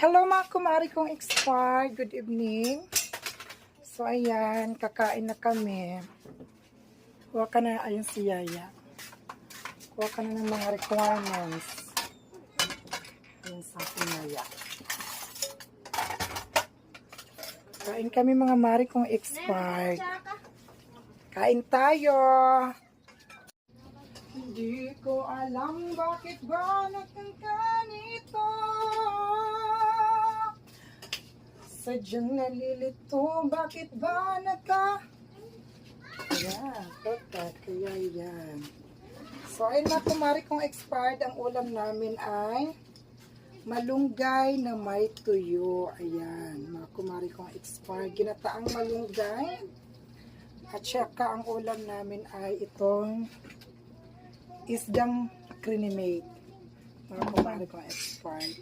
Hello mga kumari kong expired. Good evening. So ayan, kakain na kami. Kuha ka na, ayun si Yaya. Kuha ka na ng mga requirements. Ayun sa akin Yaya. Kain kami mga mari kong expired. Kain tayo. Hindi ko alam bakit ba nagkangkanito. Sadyang nalilito, bakit ba Ayan, totat, kaya yan. So, ayun na kumari kong expired, ang ulam namin ay malunggay na may tuyo. Ayan, mga kumari kong expired, ginataang malunggay. At saka ang ulam namin ay itong isdang crinimate. Mga kumari kong expired.